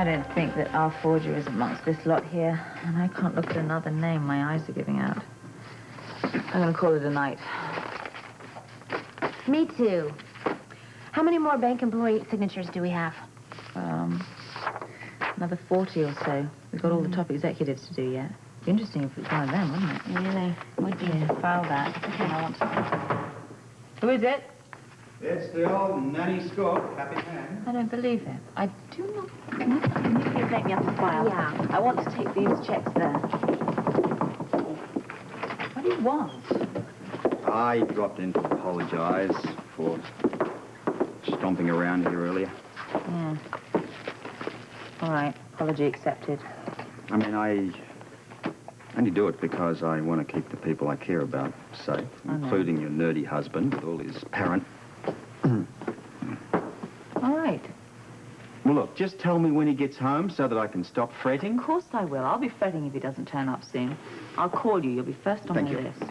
don't think that our forger is amongst this lot here, and I can't look at another name. My eyes are giving out. I'm going to call it a night. Me too. How many more bank employee signatures do we have? Another 40 or so. We've got all the top executives to do yet. It'd be interesting if it was one of them, wouldn't it? Really? Would be. Yeah, file that. Okay, I want to... Who is it? It's the old Nanny Scorp, Happy Man. I don't believe it. I do not... Can you please make me up a file? Yeah. I want to take these checks there. What do you want? I dropped in to apologize for stomping around here earlier. Yeah. All right. Apology accepted. I mean, I only do it because I want to keep the people I care about safe, including your nerdy husband with all his parent. All right. Well, look, just tell me when he gets home so that I can stop fretting. Of course I will. I'll be fretting if he doesn't turn up soon. I'll call you. You'll be first on Thank the you. list.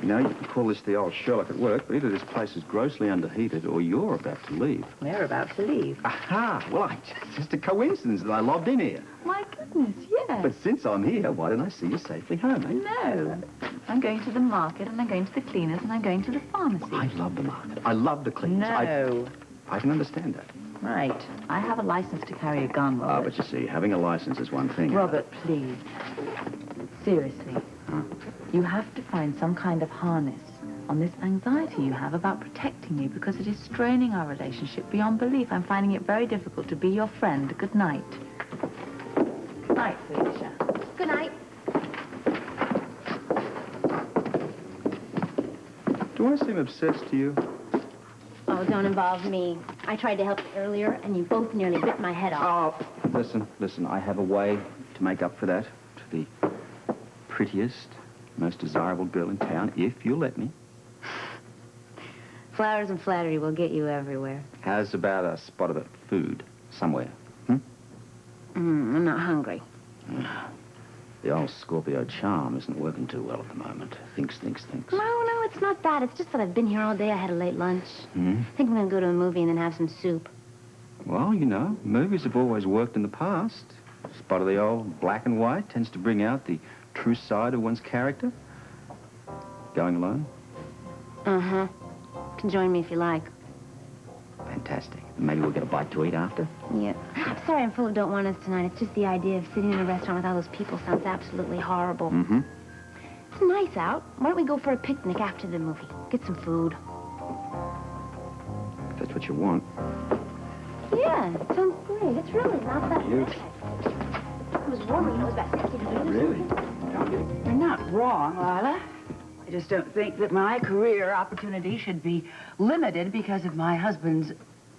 You know, you can call this the old Sherlock at work, but either this place is grossly underheated or you're about to leave. We're about to leave. Aha! Well, it's just a coincidence that I lobbed in here. My goodness, yes. But since I'm here, why don't I see you safely home, eh? No. I'm going to the market, and I'm going to the cleaners, and I'm going to the pharmacy. I love the market. I love the cleaners. No. I can understand that. Right. I have a license to carry a gun, Robert. Ah, but you see, having a license is one thing. Robert, please. Seriously. Huh? You have to find some kind of harness on this anxiety you have about protecting me because it is straining our relationship beyond belief. I'm finding it very difficult to be your friend. Good night. Good night, Felicia. Good night. Do I seem obsessed to you? Oh, don't involve me. I tried to help you earlier, and you both nearly bit my head off. Oh, listen, I have a way to make up for that. To the prettiest, most desirable girl in town, if you'll let me. Flowers and flattery will get you everywhere. How's about a spot of the food somewhere? I'm not hungry. The old Scorpio charm isn't working too well at the moment. Thinks. No, it's not that. It's just that I've been here all day. I had a late lunch. Hmm? I think I'm going to go to a movie and then have some soup. Well, you know, movies have always worked in the past. Spot of the old black and white tends to bring out the true side of one's character. Going alone? Uh-huh. You can join me if you like. Fantastic. Maybe we'll get a bite to eat after? Yeah. Sorry I'm full of don't want us tonight. It's just the idea of sitting in a restaurant with all those people sounds absolutely horrible. Mm-hmm. It's nice out. Why don't we go for a picnic after the movie? Get some food. If that's what you want. Yeah, it sounds great. It's really not that You? bad. It was warmer, it was about 60 degrees. Really? You're not wrong, Lila. I just don't think that my career opportunity should be limited because of my husband's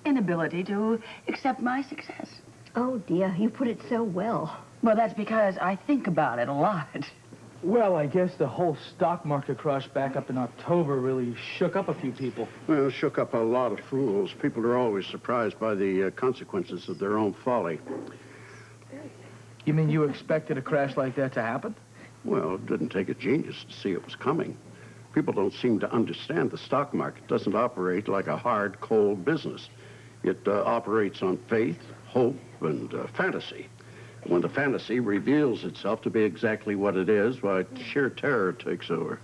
inability to accept my success. Oh, dear, you put it so well. Well, that's because I think about it a lot. Well, I guess the whole stock market crash back up in October really shook up a few people. Well, it shook up a lot of fools. People are always surprised by the consequences of their own folly. You mean you expected a crash like that to happen? Well, it didn't take a genius to see it was coming. People don't seem to understand the stock market doesn't operate like a hard, cold business. It operates on faith, hope, and fantasy. When the fantasy reveals itself to be exactly what it is, why, sheer terror takes over.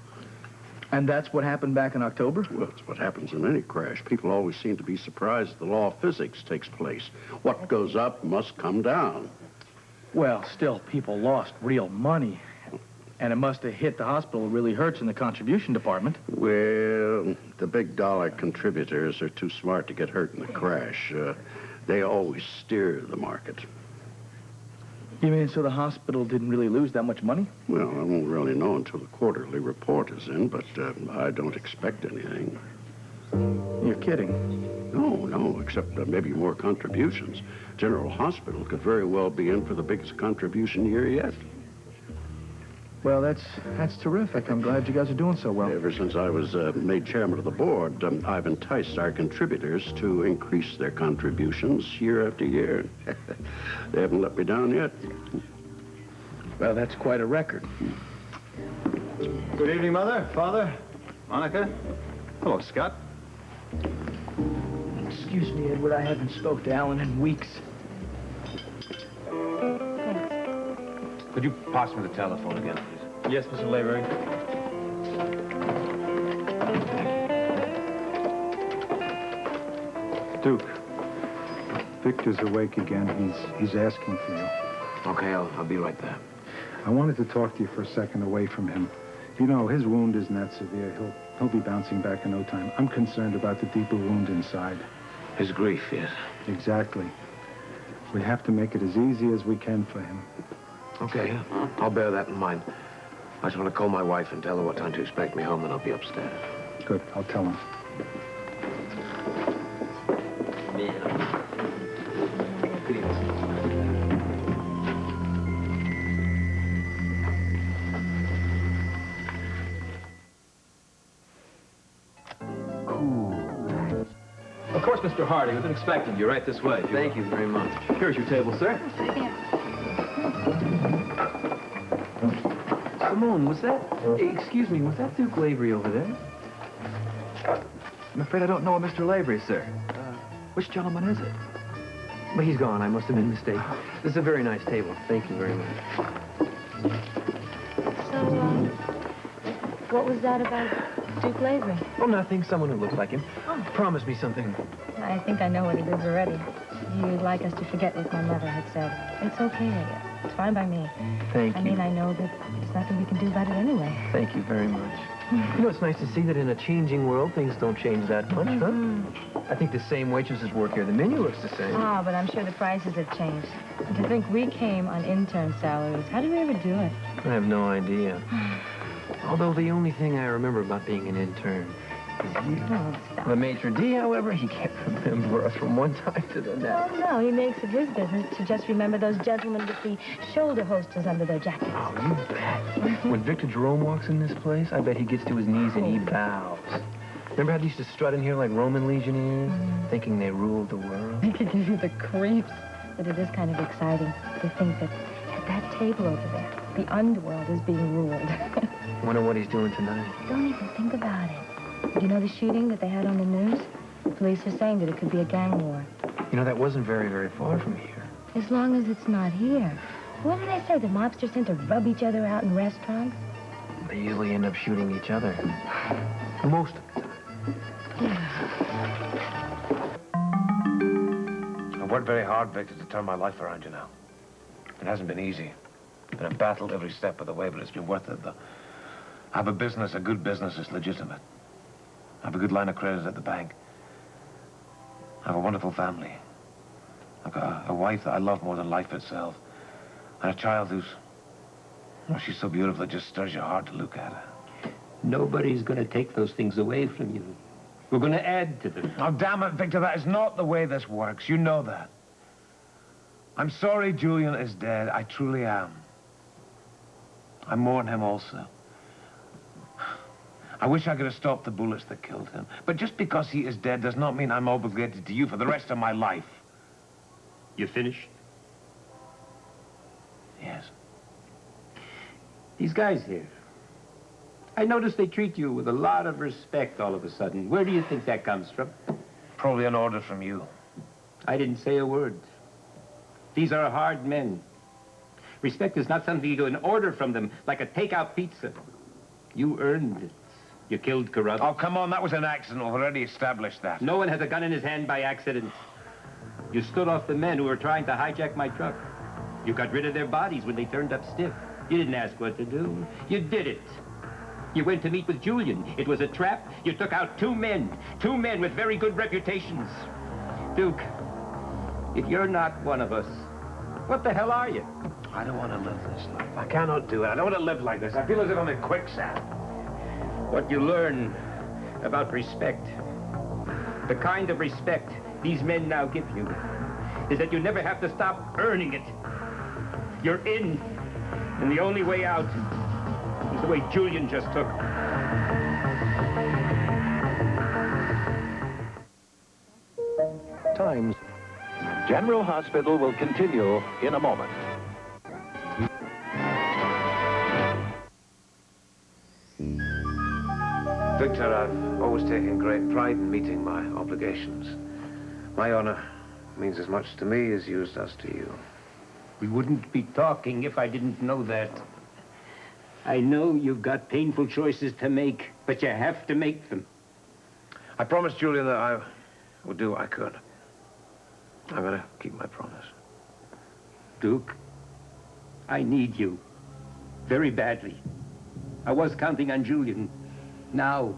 And that's what happened back in October? Well, it's what happens in any crash. People always seem to be surprised the law of physics takes place. What goes up must come down. Well, still, people lost real money. And it must have hit the hospital really hurts in the contribution department. Well, the big dollar contributors are too smart to get hurt in the crash. They always steer the market. You mean so the hospital didn't really lose that much money? Well, I won't really know until the quarterly report is in, but I don't expect anything. You're kidding. No, except maybe more contributions. General Hospital could very well be in for the biggest contribution year yet. Well, that's terrific. I'm glad you guys are doing so well. Ever since I was made chairman of the board, I've enticed our contributors to increase their contributions year after year. They haven't let me down yet. Well, that's quite a record. Good evening, Mother, Father, Monica. Hello, Scott. Excuse me, Edward. I haven't spoke to Alan in weeks. Could you pass me the telephone again, please? Yes, Mr. Lavery. Duke, Victor's awake again. He's asking for you. Okay, I'll be right there. I wanted to talk to you for a second away from him. You know, his wound isn't that severe. He'll be bouncing back in no time. I'm concerned about the deeper wound inside. His grief, yes. Exactly. We have to make it as easy as we can for him. Okay, I'll bear that in mind. I just want to call my wife and tell her what time to expect me home, then I'll be upstairs. Good, I'll tell him. Of course, Mr. Hardy. We've been expecting you right this way. Thank you very much. Here's your table, sir. Simone, was that... Excuse me, was that Duke Lavery over there? I'm afraid I don't know a Mr. Lavery, sir. Which gentleman is it? But he's gone. I must have been mistaken. This is a very nice table. Thank you very much. So, what was that about Duke Lavery? Oh, nothing. Someone who looks like him. Oh. Promise me something. I think I know what he does already. He'd like us to forget what my mother had said. It's okay. It's fine by me. Thank you. I mean, I know that there's nothing we can do about it anyway. Thank you very much. You know, it's nice to see that in a changing world, things don't change that much, huh? I think the same waitresses work here. The menu looks the same. Ah, but I'm sure the prices have changed. And to think we came on intern salaries. How did we ever do it? I have no idea. Although the only thing I remember about being an intern is you. Oh, stop. The maitre d', however, he can't remember us from one time to the next. Oh, no, he makes it his business to just remember those gentlemen with the shoulder holsters under their jackets. Oh, you bet. When Victor Jerome walks in this place, I bet he gets to his knees and he bows. Remember how they used to strut in here like Roman legionnaires, thinking they ruled the world? It could give you the creeps. But it is kind of exciting to think that at that table over there, the underworld is being ruled. Wonder what he's doing tonight. Don't even think about it. Do you know the shooting that they had on the news? The police are saying that it could be a gang war. You know, that wasn't very, very far from here. As long as it's not here. What do they say? The mobsters tend to rub each other out in restaurants? They usually end up shooting each other. Most of the time. I've worked very hard, Victor, to turn my life around, you know. It hasn't been easy. It's been a battle every step of the way, but it's been worth it, though. I have a business, a good business that's legitimate. I have a good line of credit at the bank. I have a wonderful family. I've got a wife that I love more than life itself. And a child who's... Oh, she's so beautiful, it just stirs your heart to look at her. Nobody's going to take those things away from you. We're going to add to them. Oh, damn it, Victor, that is not the way this works. You know that. I'm sorry Julian is dead. I truly am. I mourn him also. I wish I could have stopped the bullets that killed him. But just because he is dead does not mean I'm obligated to you for the rest of my life. You finished? Yes. These guys here. I notice they treat you with a lot of respect all of a sudden. Where do you think that comes from? Probably an order from you. I didn't say a word. These are hard men. Respect is not something you get an order from them, like a takeout pizza. You earned it. You killed Carruthers. Oh, come on, that was an accident. We've already established that. No one has a gun in his hand by accident. You stood off the men who were trying to hijack my truck. You got rid of their bodies when they turned up stiff. You didn't ask what to do. You did it. You went to meet with Julian. It was a trap. You took out two men with very good reputations. Duke, if you're not one of us, what the hell are you? I don't want to live this life. I cannot do it. I don't want to live like this. I feel as if I'm in quicksand. What you learn about respect, the kind of respect these men now give you, is that you never have to stop earning it. You're in, and the only way out is the way Julian just took. Times. General Hospital will continue in a moment. Victor, I've always taken great pride in meeting my obligations. My honor means as much to me as yours does to you. We wouldn't be talking if I didn't know that. I know you've got painful choices to make, but you have to make them. I promised Julian that I would do what I could. I'm gonna keep my promise. Duke, I need you. Very badly. I was counting on Julian. Now,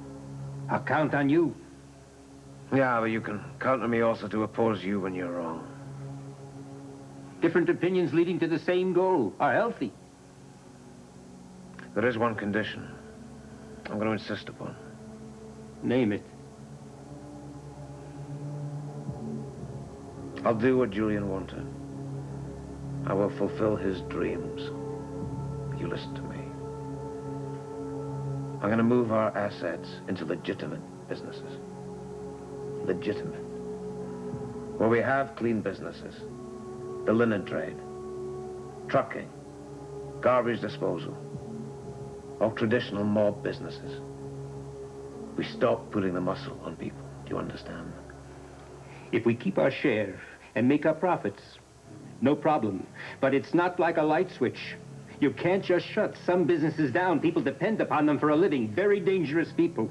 I'll count on you. Yeah, but you can count on me also to oppose you when you're wrong. Different opinions leading to the same goal are healthy. There is one condition I'm going to insist upon. Name it. I'll do what Julian wanted. I will fulfill his dreams. You listen to me. I'm going to move our assets into legitimate businesses. Legitimate. Where we have clean businesses. The linen trade, trucking, garbage disposal, all traditional mob businesses. We stop putting the muscle on people. Do you understand? If we keep our share and make our profits, no problem. But it's not like a light switch. You can't just shut some businesses down. People depend upon them for a living. Very dangerous people.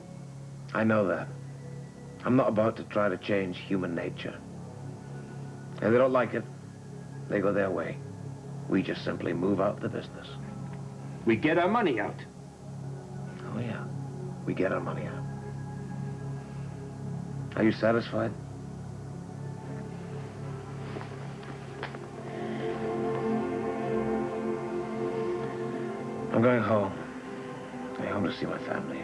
I know that. I'm not about to try to change human nature. If they don't like it, they go their way. We just simply move out the business. We get our money out. Oh, yeah. We get our money out. Are you satisfied? I'm going home. I'm home to see my family.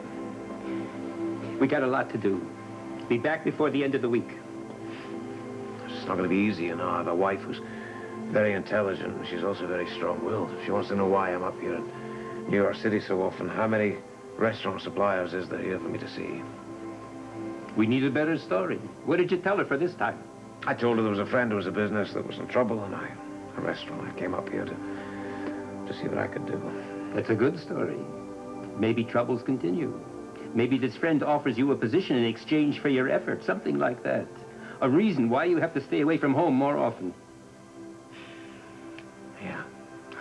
We got a lot to do. Be back before the end of the week. It's not going to be easy, you know. I have a wife who's very intelligent, and she's also very strong-willed. She wants to know why I'm up here in New York City so often. How many restaurant suppliers is there here for me to see? We need a better story. What did you tell her for this time? I told her there was a friend who was a business that was in trouble, and a restaurant. I came up here to see what I could do. That's a good story. Maybe troubles continue. Maybe this friend offers you a position in exchange for your effort, something like that. A reason why you have to stay away from home more often. Yeah,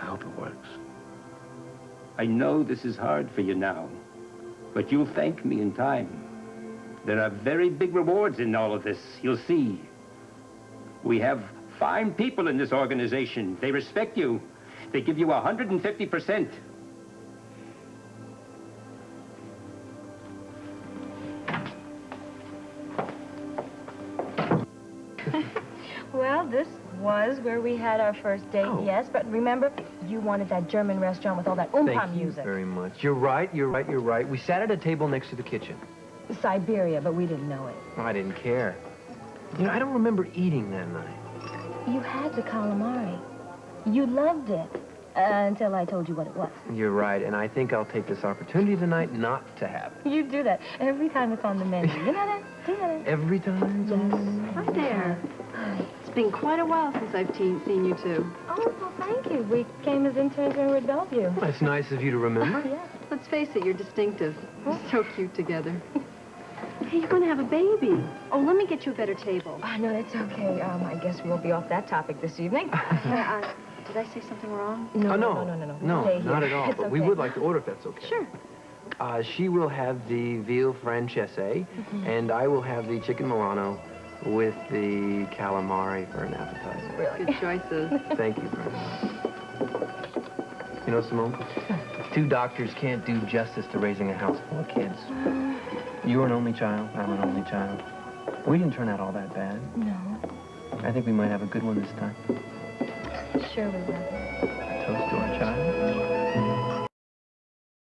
I hope it works. I know this is hard for you now, but you'll thank me in time. There are very big rewards in all of this, you'll see. We have fine people in this organization. They respect you. They give you 150%. Well, this was where we had our first date, yes. But remember, you wanted that German restaurant with all that oompa Thank you music. very much. You're right, you're right, you're right. We sat at a table next to the kitchen. Siberia, but we didn't know it. I didn't care. You know, I don't remember eating that night. You had the calamari. You loved it. Until I told you what it was. You're right, and I think I'll take this opportunity tonight not to have it. You do that every time it's on the menu. You know that? Do you know that? Every time? Yes. Hi there. Hi. It's been quite a while since I've seen you two. Oh, well, thank you. We came as interns when we were at Bellevue. That's nice of you to remember. Yeah. Let's face it, you're distinctive. You're so cute together. Hey, you're going to have a baby. Oh, let me get you a better table. Oh, no, that's okay. I guess we'll be off that topic this evening. Did I say something wrong? No, No, Stay not here. at all. It's But we okay. would like to order if that's okay. Sure. She will have the veal francese, and I will have the chicken Milano with the calamari for an appetizer. Really? Good choices. Thank you very much. You know, Simone, 2 doctors can't do justice to raising a house full of kids. You're an only child. I'm an only child. We didn't turn out all that bad. No. I think we might have a good one this time. Sure we will. A toast to our child.